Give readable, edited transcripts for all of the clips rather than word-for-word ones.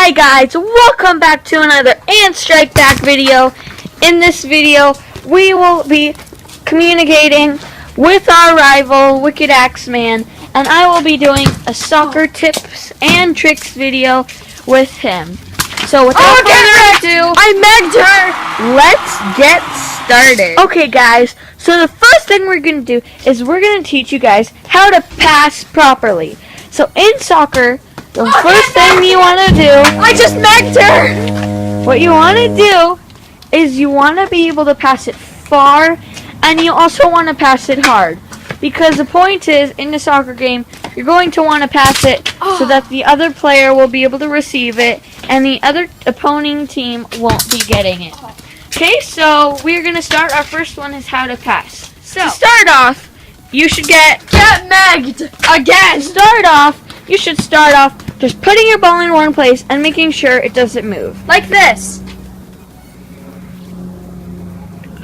Hi guys, welcome back to another Ant Strike Back video. In this video, we will be communicating with our rival, Wicked Axeman, and I will be doing a soccer tips and tricks video with him. So without further ado, I megged her! Let's get started. Okay guys, so the first thing we're going to do is we're going to teach you guys how to pass properly. So in soccer, the first thing you want to do... I just megged her! What you want to do is you want to be able to pass it far, and you also want to pass it hard. Because the point is, in the soccer game, you're going to want to pass it so that the other player will be able to receive it, and the other opposing team won't be getting it. Okay, so we're going to start. Our first one is how to pass. So, to start off, you should get megged! Again! You should start off just putting your ball in one place and making sure it doesn't move. Like this.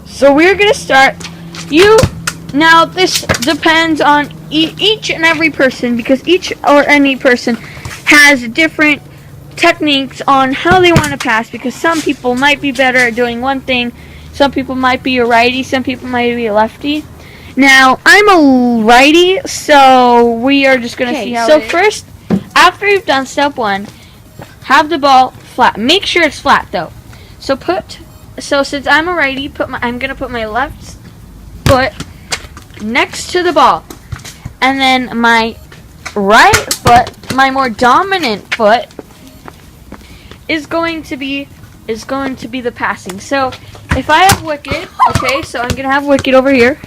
So we're going to start. Now this depends on each and every person, because each or any person has different techniques on how they want to pass, because some people might be better at doing one thing, some people might be a righty, some people might be a lefty. Now, I'm a righty, so we are just going to see how it is. First, after you've done step one, have the ball flat. Make sure it's flat, though. So since I'm a righty, I'm going to put my left foot next to the ball. And then my right foot, my more dominant foot, is going to be the passing. So, if I have Wicked, okay, so I'm going to have Wicked over here.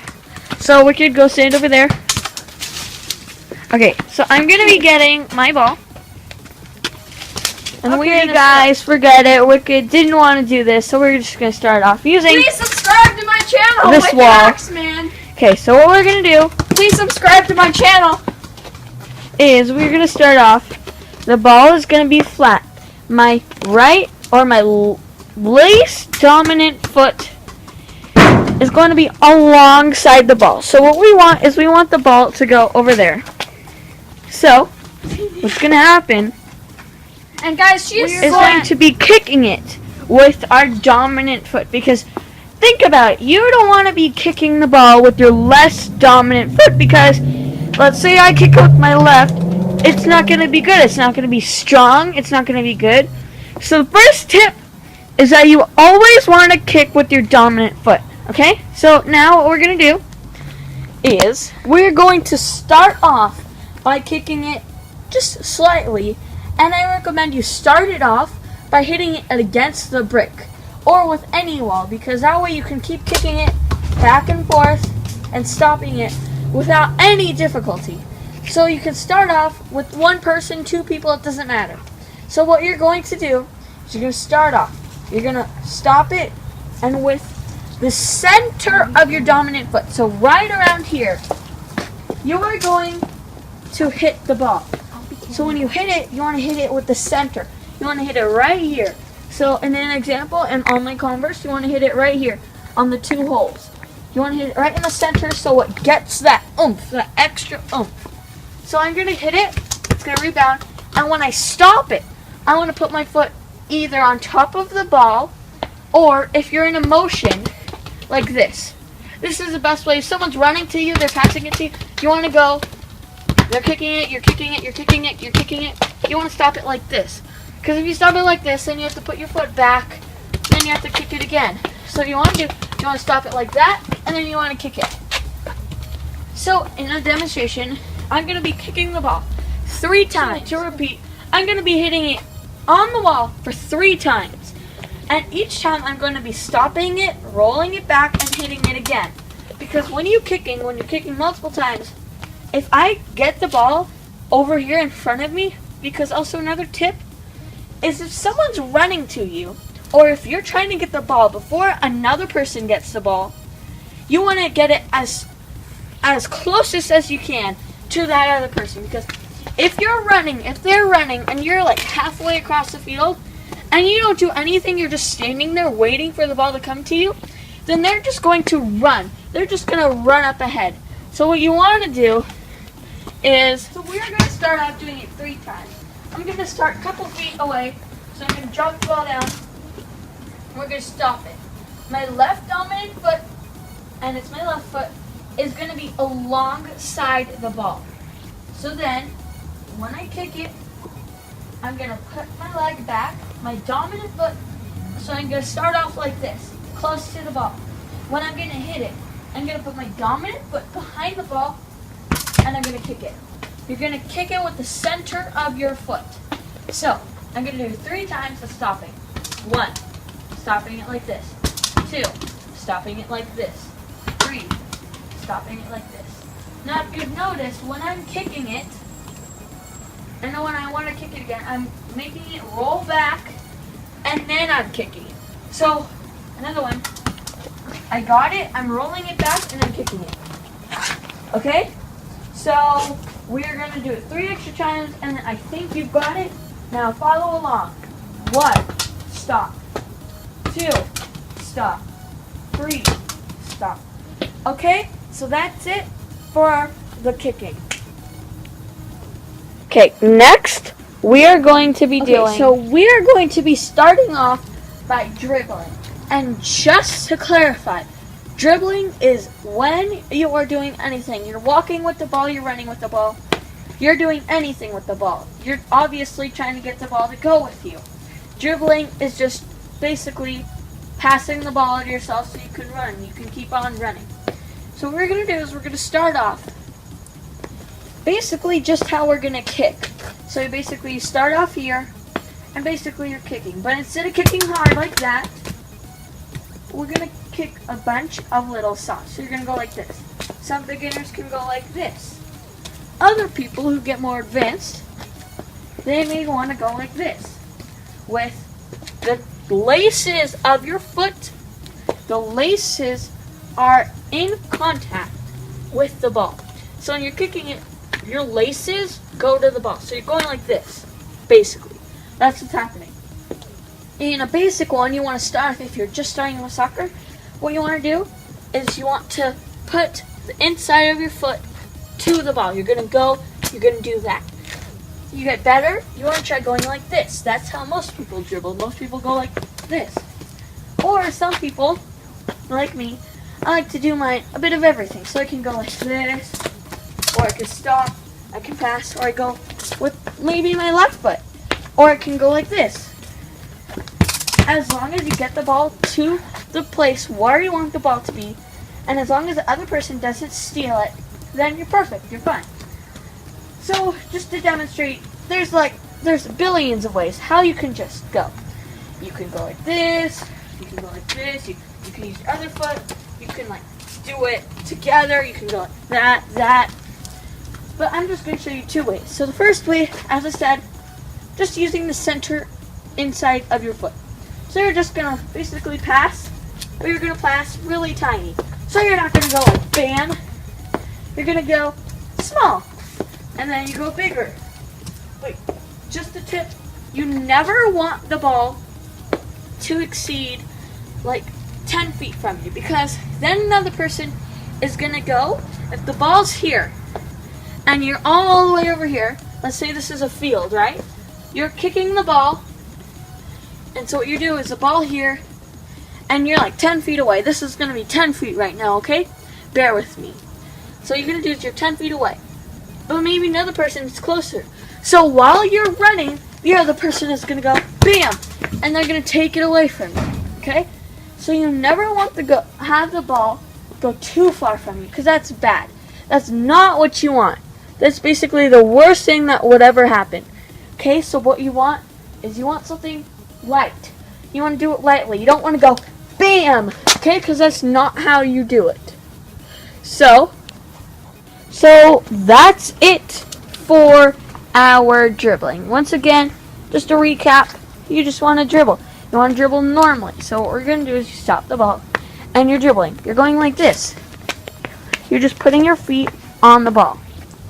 So, Wicked, go stand over there. Okay, so I'm going to be getting my ball. And okay, guys, forget it. Wicked didn't want to do this, so we're just going to start off using... Please subscribe to my channel, this Wicked wall. Axeman. Okay, so what we're going to do... Please subscribe to my channel. ...is we're going to start off. The ball is going to be flat. My right, or my least dominant foot is going to be alongside the ball. So what we want is we want the ball to go over there. So, what's going to happen... And guys, she is going to be kicking it with our dominant foot, because think about it, you don't want to be kicking the ball with your less dominant foot, because let's say I kick it with my left, it's not going to be good, it's not going to be strong, it's not going to be good. So the first tip is that you always want to kick with your dominant foot, okay? So now what we're going to do is we're going to start off by kicking it just slightly. And I recommend you start it off by hitting it against the brick or with any wall, because that way you can keep kicking it back and forth and stopping it without any difficulty. So you can start off with one person, two people, it doesn't matter. So what you're going to do is you're going to start off. You're going to stop it, and with the center of your dominant foot, so right around here, you are going to hit the ball. So when you hit it, you want to hit it with the center. You want to hit it right here. So in an example, and on my Converse, you want to hit it right here on the two holes. You want to hit it right in the center so it gets that oomph, that extra oomph. So I'm going to hit it, it's going to rebound, and when I stop it, I want to put my foot either on top of the ball, or if you're in a motion, like this. This is the best way. If someone's running to you, they're passing it to you, you want to go... They're kicking it, you're kicking it, you're kicking it, you're kicking it. You want to stop it like this. Because if you stop it like this, then you have to put your foot back, then you have to kick it again. So you want to stop it like that, and then you want to kick it. So in a demonstration, I'm going to be kicking the ball 3 times. To repeat, I'm going to be hitting it on the wall for 3 times. And each time I'm going to be stopping it, rolling it back, and hitting it again. Because when you're kicking multiple times, if I get the ball over here in front of me, because also another tip is if someone's running to you, or if you're trying to get the ball before another person gets the ball, you want to get it as closest as you can to that other person. Because if they're running, and you're like halfway across the field, and you don't do anything, you're just standing there waiting for the ball to come to you, then they're just going to run. They're just going to run up ahead. So what you want to do is, so we're going to start out doing it 3 times. I'm going to start a couple feet away So I'm going to drop the ball down. And we're going to stop it. My left dominant foot, and it's my left foot, is going to be alongside the ball. So then, when I kick it, I'm going to put my leg back, my dominant foot, so I'm going to start off like this, close to the ball. When I'm going to hit it, I'm going to put my dominant foot behind the ball, and I'm going to kick it. You're going to kick it with the center of your foot. So, I'm going to do 3 times of stopping. 1, stopping it like this. 2, stopping it like this. 3, stopping it like this. Now, if you've noticed, when I'm kicking it, and then when I want to kick it again, I'm making it roll back, and then I'm kicking it. So, another one. I got it, I'm rolling it back, and I'm kicking it. Okay? So, we're going to do it 3 extra times, and I think you've got it. Now, follow along. 1, stop. 2, stop. 3, stop. Okay? So that's it for the kicking. Okay, next we are going to be doing. So we are going to be starting off by dribbling. And just to clarify, dribbling is when you are doing anything. You're walking with the ball, you're running with the ball. You're doing anything with the ball. You're obviously trying to get the ball to go with you. Dribbling is just basically passing the ball to yourself so you can run. You can keep on running. So what we're going to do is we're going to start off basically just how we're going to kick. So basically you start off here and basically you're kicking. But instead of kicking hard like that, we're going to kick a bunch of little soft. So you're going to go like this. Some beginners can go like this. Other people who get more advanced, they may want to go like this. With the laces of your foot, the laces are in contact with the ball. So when you're kicking it, your laces go to the ball. So you're going like this, basically. That's what's happening. In a basic one, you want to start, if you're just starting with soccer, what you want to do is you want to put the inside of your foot to the ball. You're going to do that. You get better, you want to try going like this. That's how most people dribble. Most people go like this. Or some people, like me, I like to do a bit of everything. So I can go like this, or I can stop, I can pass, or I go with maybe my left foot. Or I can go like this. As long as you get the ball to the place where you want the ball to be, and as long as the other person doesn't steal it, then you're perfect, you're fine. So, just to demonstrate, there's billions of ways how you can just go. You can go like this, you can go like this, you can use your other foot, you can do it together, you can go like that. But I'm just going to show you 2 ways. So the first way, as I said, just using the center inside of your foot. So you're just going to basically pass, but you're going to pass really tiny. So you're not going to go like bam, you're going to go small. And then you go bigger. But just a tip, you never want the ball to exceed 10 feet from you, because then another person is going to go, if the ball's here and you're all the way over here, let's say this is a field, right? You're kicking the ball, and so what you do is the ball here and you're 10 feet away. This is going to be 10 feet right now, okay? Bear with me. So you're going to do is you're 10 feet away. But maybe another person is closer. So while you're running, the other person is going to go, bam! And they're going to take it away from you. Okay? So you never want to have the ball go too far from you, because that's bad. That's not what you want. That's basically the worst thing that would ever happen. Okay? So what you want is you want something light. You want to do it lightly. You don't want to go, bam! Okay? Because that's not how you do it. So that's it for our dribbling. Once again, just to recap, you just want to dribble. You want to dribble normally. So what we're going to do is you stop the ball and you're dribbling. You're going like this. You're just putting your feet on the ball.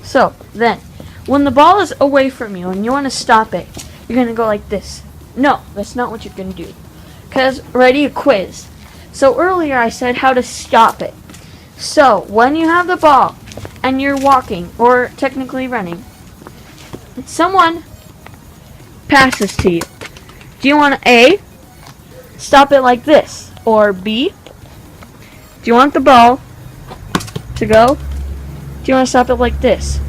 So then, when the ball is away from you and you want to stop it, you're going to go like this. No, that's not what you're going to do. Because, ready, a quiz. So earlier I said how to stop it. So, when you have the ball and you're walking, or technically running, someone passes to you. Do you want A, stop it like this? Or B, do you want the ball to go? Do you want to stop it like this?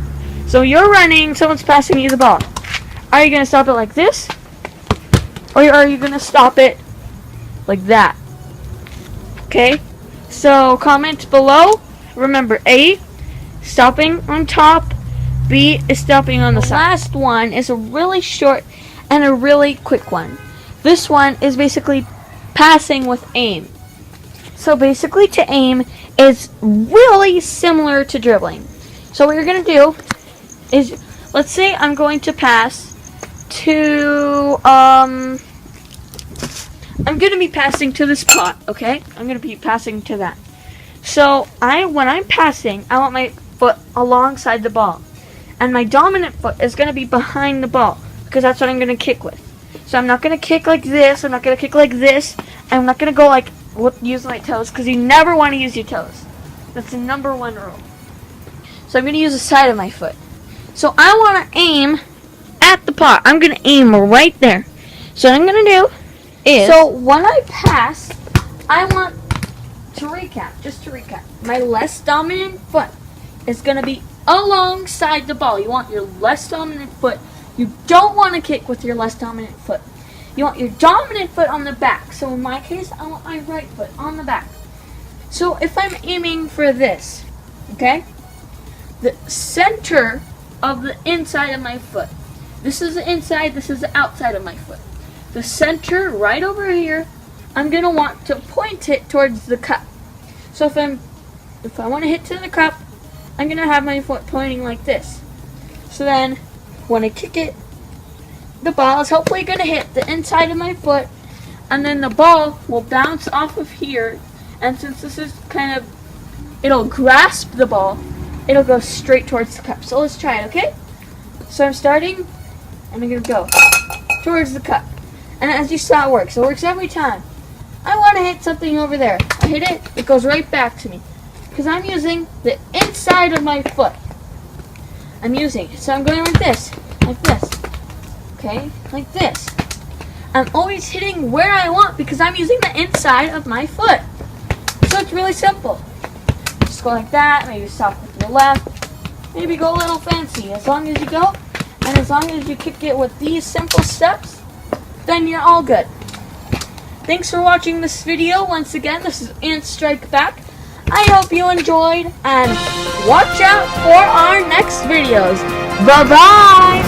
So you're running, someone's passing you the ball. Are you going to stop it like this? Or are you going to stop it like that? Okay? So comment below. Remember, A, stopping on top. B is stopping on the side. The last one is a really short and a really quick one. This one is basically passing with aim. So basically to aim is really similar to dribbling. So what you're going to do is, let's say I'm going to pass to, I'm going to be passing to this pot, okay? I'm going to be passing to that. So when I'm passing, I want my foot alongside the ball. And my dominant foot is going to be behind the ball, because that's what I'm going to kick with. So I'm not going to kick like this, I'm not going to kick like this, I'm not going to go like, use my toes, because you never want to use your toes. That's the number one rule. So I'm going to use the side of my foot. So I want to aim at the pot. I'm going to aim right there. So what I'm going to do is, so when I pass, I want to recap, just to recap. My less dominant foot is going to be alongside the ball. You want your less dominant foot. You don't want to kick with your less dominant foot. You want your dominant foot on the back. So in my case, I want my right foot on the back. So if I'm aiming for this, okay, the center of the inside of my foot. This is the inside, this is the outside of my foot. The center right over here, I'm going to want to point it towards the cup. So if I want to hit to the cup, I'm going to have my foot pointing like this. So then, when I kick it, the ball is hopefully going to hit the inside of my foot, and then the ball will bounce off of here, and since this is kind of, it'll grasp the ball, it'll go straight towards the cup. So let's try it, okay? So I'm starting, and I'm going to go towards the cup. And as you saw, it works. It works every time. I want to hit something over there. I hit it, it goes right back to me. Because I'm using the inside of my foot. I'm using it. So I'm going like this. Okay? Like this. I'm always hitting where I want because I'm using the inside of my foot. So it's really simple. Just go like that. Maybe stop with your left. Maybe go a little fancy. As long as you go, and as long as you kick it with these simple steps, then you're all good. Thanks for watching this video. Once again, this is Ant Strike Back. I hope you enjoyed, and watch out for our next videos. Bye-bye!